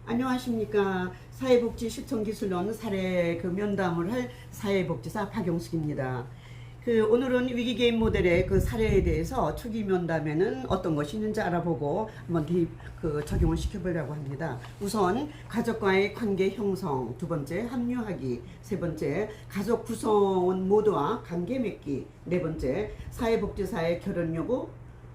안녕하십니까. 사회복지실천기술원 사례 면담을 할 사회복지사 박용숙입니다. 오늘은 위기개입 모델의 사례에 대해서 초기 면담에는 어떤 것이 있는지 알아보고 한번 적용을 시켜보려고 합니다. 우선 가족과의 관계 형성, 두 번째 합류하기, 세 번째 가족 구성원 모두와 관계 맺기, 네 번째 사회복지사의 결혼 요구,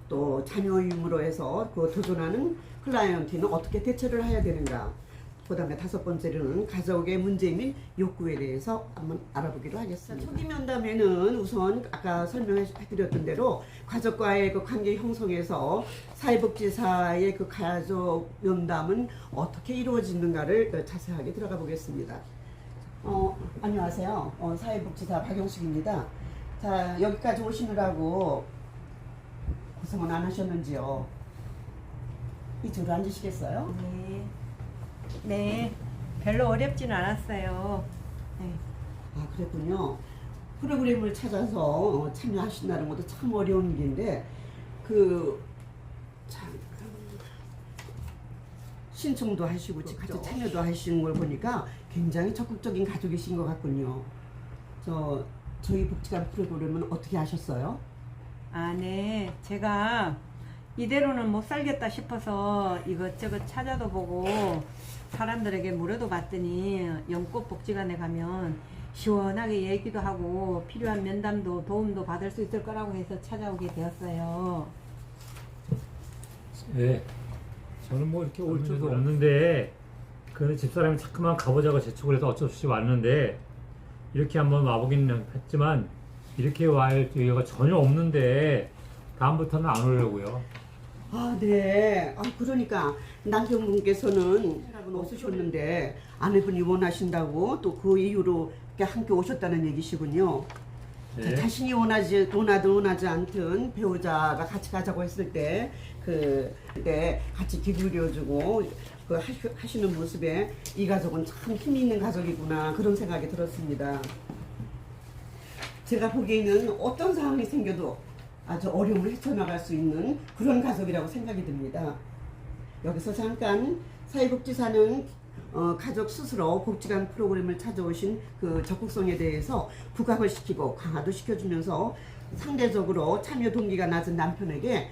또 자녀 유무로 해서 도전하는 클라이언트는 어떻게 대처를 해야 되는가, 그 다음에 다섯 번째로는 가족의 문제 및 욕구에 대해서 한번 알아보기로 하겠습니다. 초기 면담에는 우선 아까 설명해드렸던 대로 가족과의 관계 형성에서 사회복지사의 가족 면담은 어떻게 이루어지는가를 자세하게 들어가 보겠습니다. 안녕하세요. 사회복지사 박용숙입니다. 자, 여기까지 오시느라고 고생은 안 하셨는지요? 이쪽으로 앉으시겠어요? 네, 별로 어렵진 않았어요. 네. 아, 그랬군요. 프로그램을 찾아서 참여하신다는 것도 참 어려운 일인데, 신청도 하시고 같이 참여도 하시는 걸 보니까 굉장히 적극적인 가족이신 것 같군요. 저희 복지관 프로그램은 어떻게 하셨어요? 네, 제가 이대로는 못 살겠다 싶어서 이것저것 찾아도 보고 사람들에게 물어도 봤더니 영꽃 복지관에 가면 시원하게 얘기도 하고 필요한 면담도 도움도 받을 수 있을 거라고 해서 찾아오게 되었어요. 네, 저는 뭐 이렇게 올 줄도 없는데 집사람이 자꾸만 가보자고 재촉을 해서 어쩔 수 없이 왔는데, 이렇게 한번 와보긴 했지만 이렇게 갈 기회가 전혀 없는데 다음부터는 안 오려고요. 네. 그러니까 남편분께서는 없으셨는데 아내분이 원하신다고 또 그 이유로 함께 오셨다는 얘기시군요. 네. 자신이 원하지 않든 배우자가 같이 가자고 했을 때 그때 같이 기울여주고 하시는 모습에 이 가족은 참 힘이 있는 가족이구나, 그런 생각이 들었습니다. 제가 보기에는 어떤 상황이 생겨도 아주 어려움을 헤쳐나갈 수 있는 그런 가족이라고 생각이 듭니다. 여기서 잠깐 사회복지사는 가족 스스로 복지관 프로그램을 찾아오신 적극성에 대해서 부각을 시키고 강화도 시켜주면서 상대적으로 참여 동기가 낮은 남편에게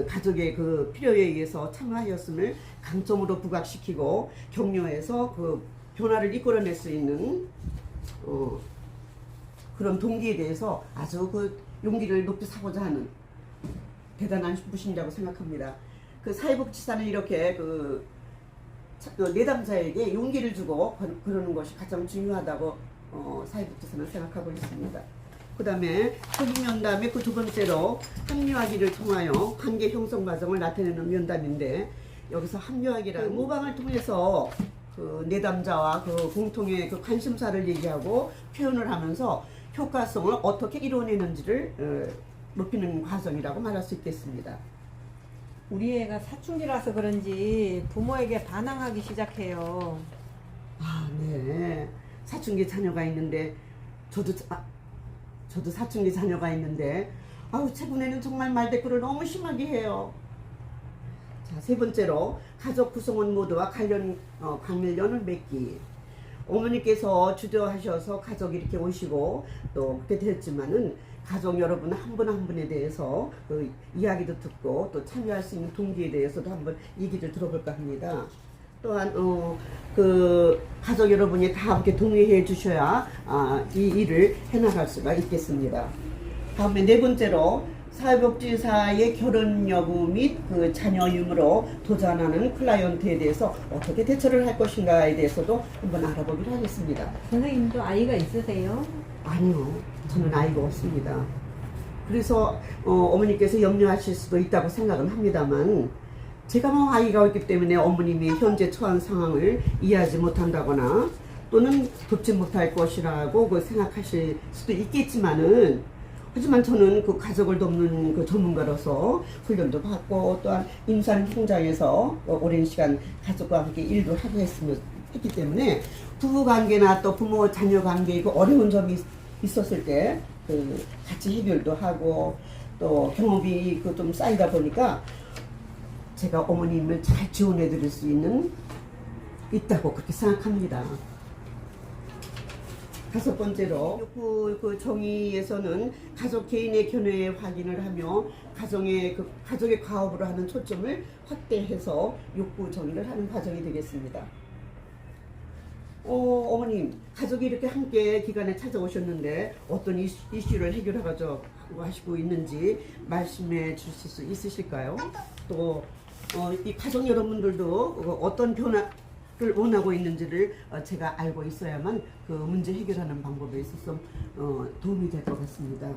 가족의 필요에 의해서 참여하였음을 강점으로 부각시키고 격려해서 변화를 이끌어낼 수 있는 그런 동기에 대해서 아주 용기를 높이 사고자 하는 대단한 분이라고 생각합니다. 사회복지사는 이렇게 내담자에게 용기를 주고 그러는 것이 가장 중요하다고 사회복지사는 생각하고 있습니다. 그 다음에 초기 면담의 두 번째로 합류하기를 통하여 관계 형성 과정을 나타내는 면담인데, 여기서 합류하기라는 모방을 통해서 내담자와 공통의 관심사를 얘기하고 표현을 하면서 효과성을 어떻게 이뤄내는지를 높이는 과정이라고 말할 수 있겠습니다. 우리 애가 사춘기라서 그런지 부모에게 반항하기 시작해요. 네. 사춘기 자녀가 있는데 저도 사춘기 자녀가 있는데 최근에는 정말 말대꾸를 너무 심하게 해요. 자, 세 번째로 가족 구성원 모두와 관련을 맺기. 어머니께서 주도하셔서 가족이 이렇게 오시고 또 그렇게 됐지만은 가족 여러분 한 분 한 분에 대해서 이야기도 듣고 또 참여할 수 있는 동기에 대해서도 한번 얘기를 들어볼까 합니다. 또한 가족 여러분이 다 함께 동의해 주셔야 이 일을 해나갈 수가 있겠습니다. 다음에 네 번째로 사회복지사의 결혼 여부 및 자녀 유무로 도전하는 클라이언트에 대해서 어떻게 대처를 할 것인가에 대해서도 한번 알아보기로 하겠습니다. 선생님도 아이가 있으세요? 아니요, 저는 아이가 없습니다. 그래서 어머니께서 염려하실 수도 있다고 생각은 합니다만, 제가 아이가 있기 때문에 어머님이 현재 처한 상황을 이해하지 못한다거나 또는 돕지 못할 것이라고 그 생각하실 수도 있겠지만은, 하지만 저는 그 가족을 돕는 그 전문가로서 훈련도 받고 또한 임산 현장에서 오랜 시간 가족과 함께 일도 하고 했기 때문에 부부 관계나 또 부모 자녀 관계에 그 어려운 점이 있었을 때 그 같이 해결도 하고 또 경험이 그 좀 쌓이다 보니까 제가 어머님을 잘 지원해 드릴 수 있다고 그렇게 생각합니다. 다섯 번째로 그 정의에서는 가족 개인의 견해 확인을 하며 가족의 과업으로 하는 초점을 확대해서 욕구 정의를 하는 과정이 되겠습니다. 어머님, 가족이 이렇게 함께 기간에 찾아오셨는데 어떤 이슈를 해결하고 하시고 있는지 말씀해 주실 수 있으실까요? 또 이 가족 여러분들도 어떤 변화를 원하고 있는지를 제가 알고 있어야만 그 문제 해결하는 방법에 있어서 도움이 될 것 같습니다.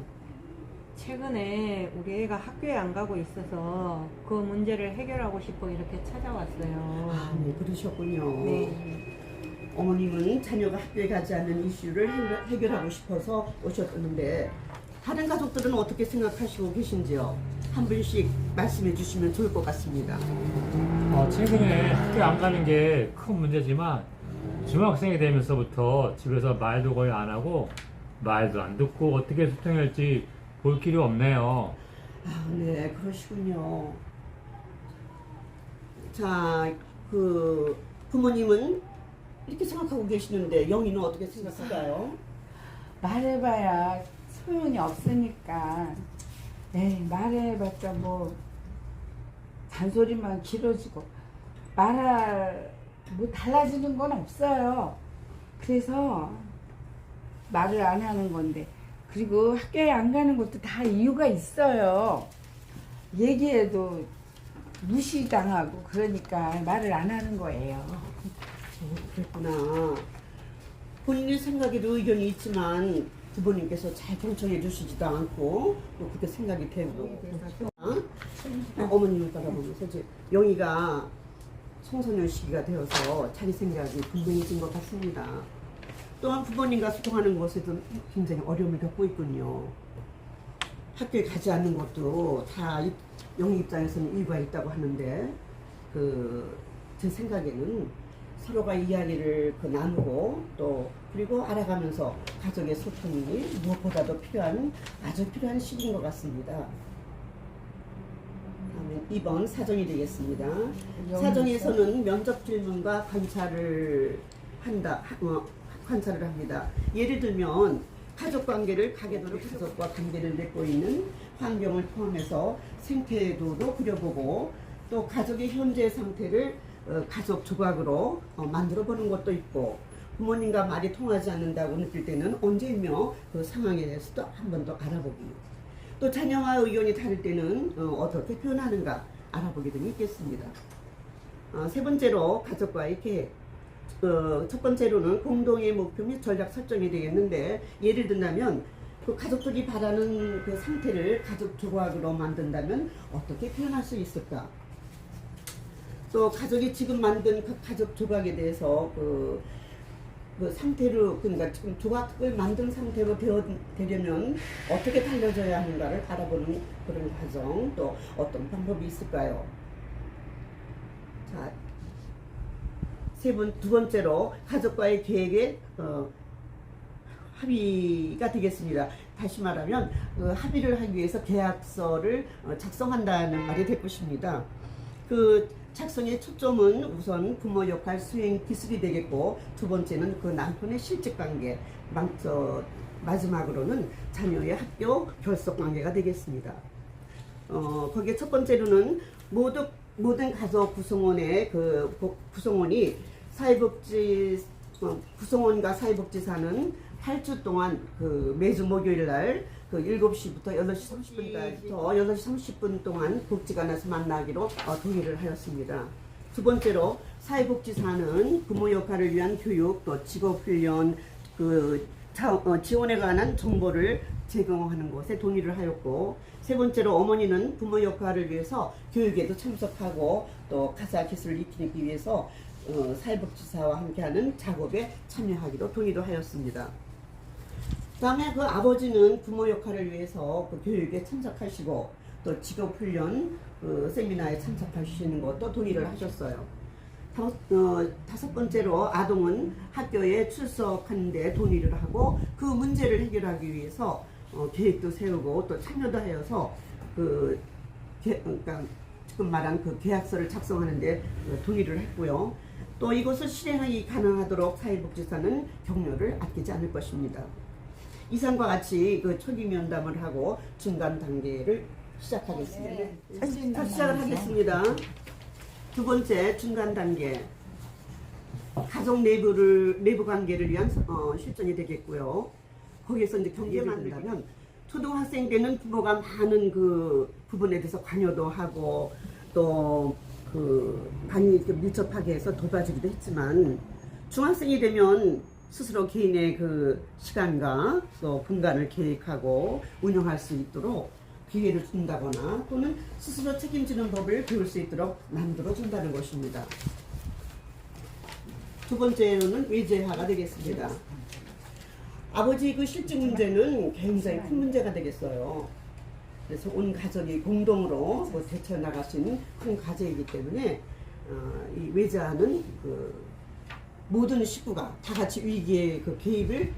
최근에 우리 애가 학교에 안 가고 있어서 그 문제를 해결하고 싶어 이렇게 찾아왔어요. 아, 네, 그러셨군요. 네. 어머님은 자녀가 학교에 가지 않는 이슈를 해결하고 싶어서 오셨는데 다른 가족들은 어떻게 생각하시고 계신지요? 한 분씩 말씀해 주시면 좋을 것 같습니다. 최근에 학교 안 가는 게 큰 문제지만 중학생이 되면서부터 집에서 말도 거의 안 하고 말도 안 듣고 어떻게 소통할지 볼 길이 없네요. 아, 네, 그러시군요. 자, 그 부모님은 이렇게 생각하고 계시는데 영희는 어떻게 생각할까요? 말해봐야 소용이 없으니까. 네, 말해봤자 뭐 잔소리만 길어지고 뭐 달라지는 건 없어요. 그래서 말을 안 하는 건데, 그리고 학교에 안 가는 것도 다 이유가 있어요. 얘기해도 무시당하고 그러니까 말을 안 하는 거예요. 그랬구나. 본인의 생각에도 의견이 있지만 부모님께서 잘 경청해 주시지도 않고 또 그렇게 생각이 되고, 어머님을 바라보면서 이제 영희가 청소년 시기가 되어서 자기 생각이 분명해진 것 같습니다. 또한 부모님과 소통하는 것에도 굉장히 어려움을 겪고 있군요. 학교에 가지 않는 것도 다 영희 입장에서는 이유가 있다고 하는데 제 생각에는 서로가 이야기를 나누고 또 그리고 알아가면서 가족의 소통이 무엇보다도 아주 필요한 시기인 것 같습니다. 다음에 2번 사정이 되겠습니다. 사정에서는 면접 질문과 관찰을 합니다. 예를 들면 가족 관계를 가계도로 가족과 관계를 맺고 있는 환경을 포함해서 생태도도 그려보고 또 가족의 현재 상태를 가족 조각으로 만들어 보는 것도 있고, 부모님과 말이 통하지 않는다고 느낄 때는 언제며 그 상황에 대해서도 한 번 더 알아보기, 또 자녀와 의견이 다를 때는 어떻게 표현하는가 알아보게 등이 있겠습니다. 세 번째로 가족과의 계획. 첫 번째로는 공동의 목표 및 전략 설정이 되겠는데, 예를 든다면 그 가족들이 바라는 그 상태를 가족 조각으로 만든다면 어떻게 표현할 수 있을까? 또 가족이 지금 만든 그 가족 조각에 대해서 그 상태로, 그러니까 지금 조각을 만든 상태로 되려면 어떻게 달려져야 하는가를 알아보는 그런 과정, 또 어떤 방법이 있을까요? 자, 두 번째로 가족과의 계획의 합의가 되겠습니다. 다시 말하면 합의를 하기 위해서 계약서를 작성한다는 말이 될 것입니다. 그 작성의 초점은 우선 부모 역할 수행 기술이 되겠고, 두 번째는 그 남편의 실직 관계, 마지막으로는 자녀의 학교 결속 관계가 되겠습니다. 거기에 첫 번째로는 모든 가족 구성원의 구성원이 구성원과 사회복지사는 8주 동안 매주 목요일 날 7시부터 8시 30분 동안 복지관에서 만나기로 동의를 하였습니다. 두 번째로 사회복지사는 부모 역할을 위한 교육, 또 직업훈련, 지원에 관한 정보를 제공하는 것에 동의를 하였고, 세 번째로 어머니는 부모 역할을 위해서 교육에도 참석하고 또 가사 기술을 익히기 위해서 사회복지사와 함께하는 작업에 참여하기로 동의도 하였습니다. 그다음에 그 아버지는 부모 역할을 위해서 그 교육에 참석하시고 또 직업훈련 세미나에 참석하시는 것도 동의를 하셨어요. 다섯 번째로 아동은 학교에 출석하는데 동의를 하고 그 문제를 해결하기 위해서 계획도 세우고 또 참여도 하여서 그러니까 지금 말한 그 계약서를 작성하는데 동의를 했고요. 또 이것을 실행하기 가능하도록 사회복지사는 격려를 아끼지 않을 것입니다. 이상과 같이 그 초기 면담을 하고 중간 단계를 시작하겠습니다. 자, 시작을 하겠습니다. 두 번째 중간 단계. 가족 내부 관계를 위한 실전이 되겠고요. 거기에서 이제 경계만 된다면 초등학생 때는 부모가 많은 그 부분에 대해서 관여도 하고 또 그 많이 이렇게 밀접하게 해서 돌봐주기도 했지만 중학생이 되면 스스로 개인의 그 시간과 또 공간을 계획하고 운영할 수 있도록 기회를 준다거나 또는 스스로 책임지는 법을 배울 수 있도록 만들어 준다는 것입니다. 두 번째로는 외제화가 되겠습니다. 아버지 그 실직 문제는 굉장히 큰 문제가 되겠어요. 그래서 온 가족이 공동으로 대처해 나갈 수 있는 큰 과제이기 때문에 이 외자는 그 모든 식구가 다 같이 위기의 그 개입을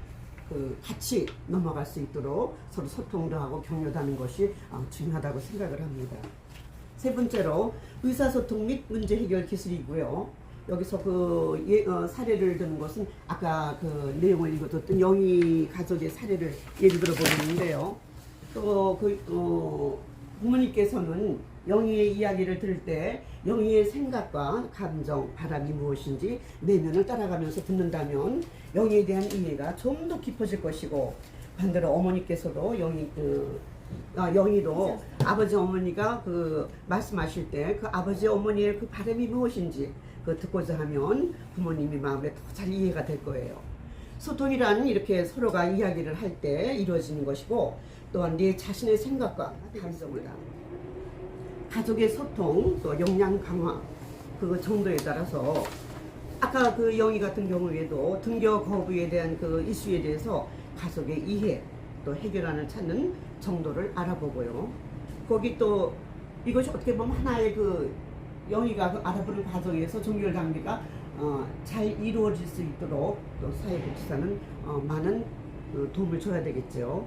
같이 넘어갈 수 있도록 서로 소통도 하고 격려도 하는 것이 중요하다고 생각을 합니다. 세 번째로 의사소통 및 문제 해결 기술이고요. 여기서 사례를 드는 것은 아까 그 내용을 읽어줬던 영희 가족의 사례를 예를 들어 보겠는데요. 또 부모님께서는 영희의 이야기를 들을 때 영희의 생각과 감정, 바람이 무엇인지 내면을 따라가면서 듣는다면 영희에 대한 이해가 좀 더 깊어질 것이고 반대로 어머니께서도 영희도 아버지 어머니가 말씀하실 때 그 아버지 어머니의 그 바람이 무엇인지 듣고자 하면 부모님이 마음에 더 잘 이해가 될 거예요. 소통이란 이렇게 서로가 이야기를 할 때 이루어지는 것이고 또한 내 자신의 생각과 감정을 가족의 소통 또 역량 강화 그 정도에 따라서 아까 그 영희 같은 경우에도 등교 거부에 대한 그 이슈에 대해서 가족의 이해 또 해결안을 찾는 정도를 알아보고요. 거기 또 이것이 어떻게 보면 하나의 영희가 알아보는 과정에서 종결 단계가 잘 이루어질 수 있도록 또 사회복지사는 많은 도움을 줘야 되겠죠.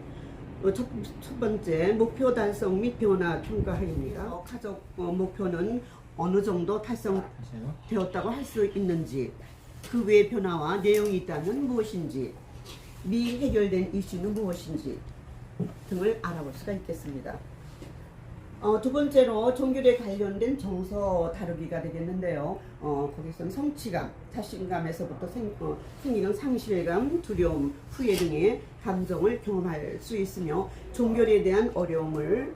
첫 번째 목표 달성 및 변화 평가입니다. 가족 목표는 어느 정도 달성되었다고 할 수 있는지, 그 외의 변화와 내용이 있다면 무엇인지, 미해결된 이슈는 무엇인지 등을 알아볼 수가 있겠습니다. 두 번째로 종교에 관련된 정서 다루기가 되겠는데요. 거기서는 성취감, 자신감에서부터 생기는 상실감, 두려움, 후회 등의 감정을 경험할 수 있으며 종교에 대한 어려운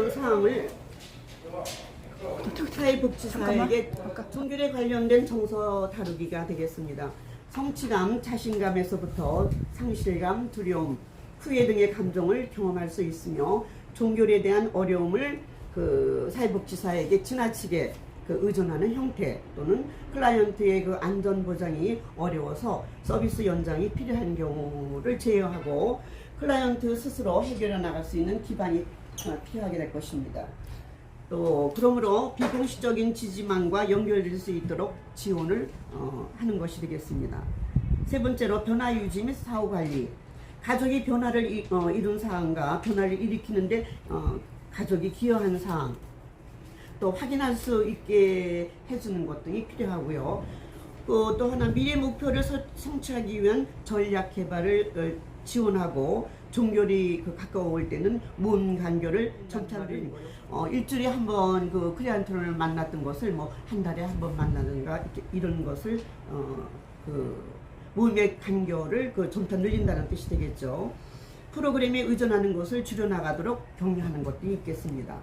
사항을 사회복지사에게 종교에 관련된 정서 다루기가 되겠습니다. 성취감, 자신감에서부터 상실감, 두려움, 후회 등의 감정을 경험할 수 있으며 종교에 대한 어려움을 사회복지사에게 지나치게 의존하는 형태 또는 클라이언트의 안전 보장이 어려워서 서비스 연장이 필요한 경우를 제어하고 클라이언트 스스로 해결해 나갈 수 있는 기반이 필요하게 될 것입니다. 또 그러므로 비공식적인 지지망과 연결될 수 있도록 지원을 하는 것이 되겠습니다. 세 번째로 변화 유지 및 사후 관리. 가족이 변화를 이룬 사항과 변화를 일으키는데 가족이 기여하는 사항 또 확인할 수 있게 해주는 것 등이 필요하고요. 또 하나 미래 목표를 성취하기 위한 전략 개발을 지원하고 종결이 가까워올 때는 모임 간결을 전차를 일주일에 한 번 클리언트를 만났던 것을 한 달에 한 번 만나든가 이런 것을 모임의 간격을 점차 늘린다는 뜻이 되겠죠. 프로그램에 의존하는 것을 줄여나가도록 격려하는 것도 있겠습니다.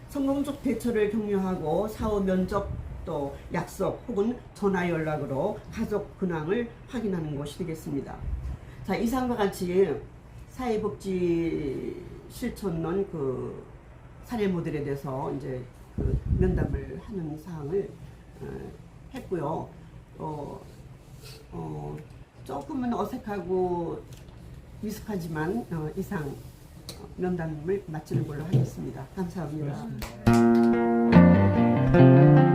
성공적 대처를 격려하고 사후 면접 또 약속 혹은 전화 연락으로 가족 근황을 확인하는 것이 되겠습니다. 자, 이상과 같이 사회복지 실천론 사례 모델에 대해서 이제 그 면담을 하는 사항을 했고요. 조금은 어색하고 미숙하지만 이상 면담을 마치는 걸로 하겠습니다. 감사합니다. 고맙습니다.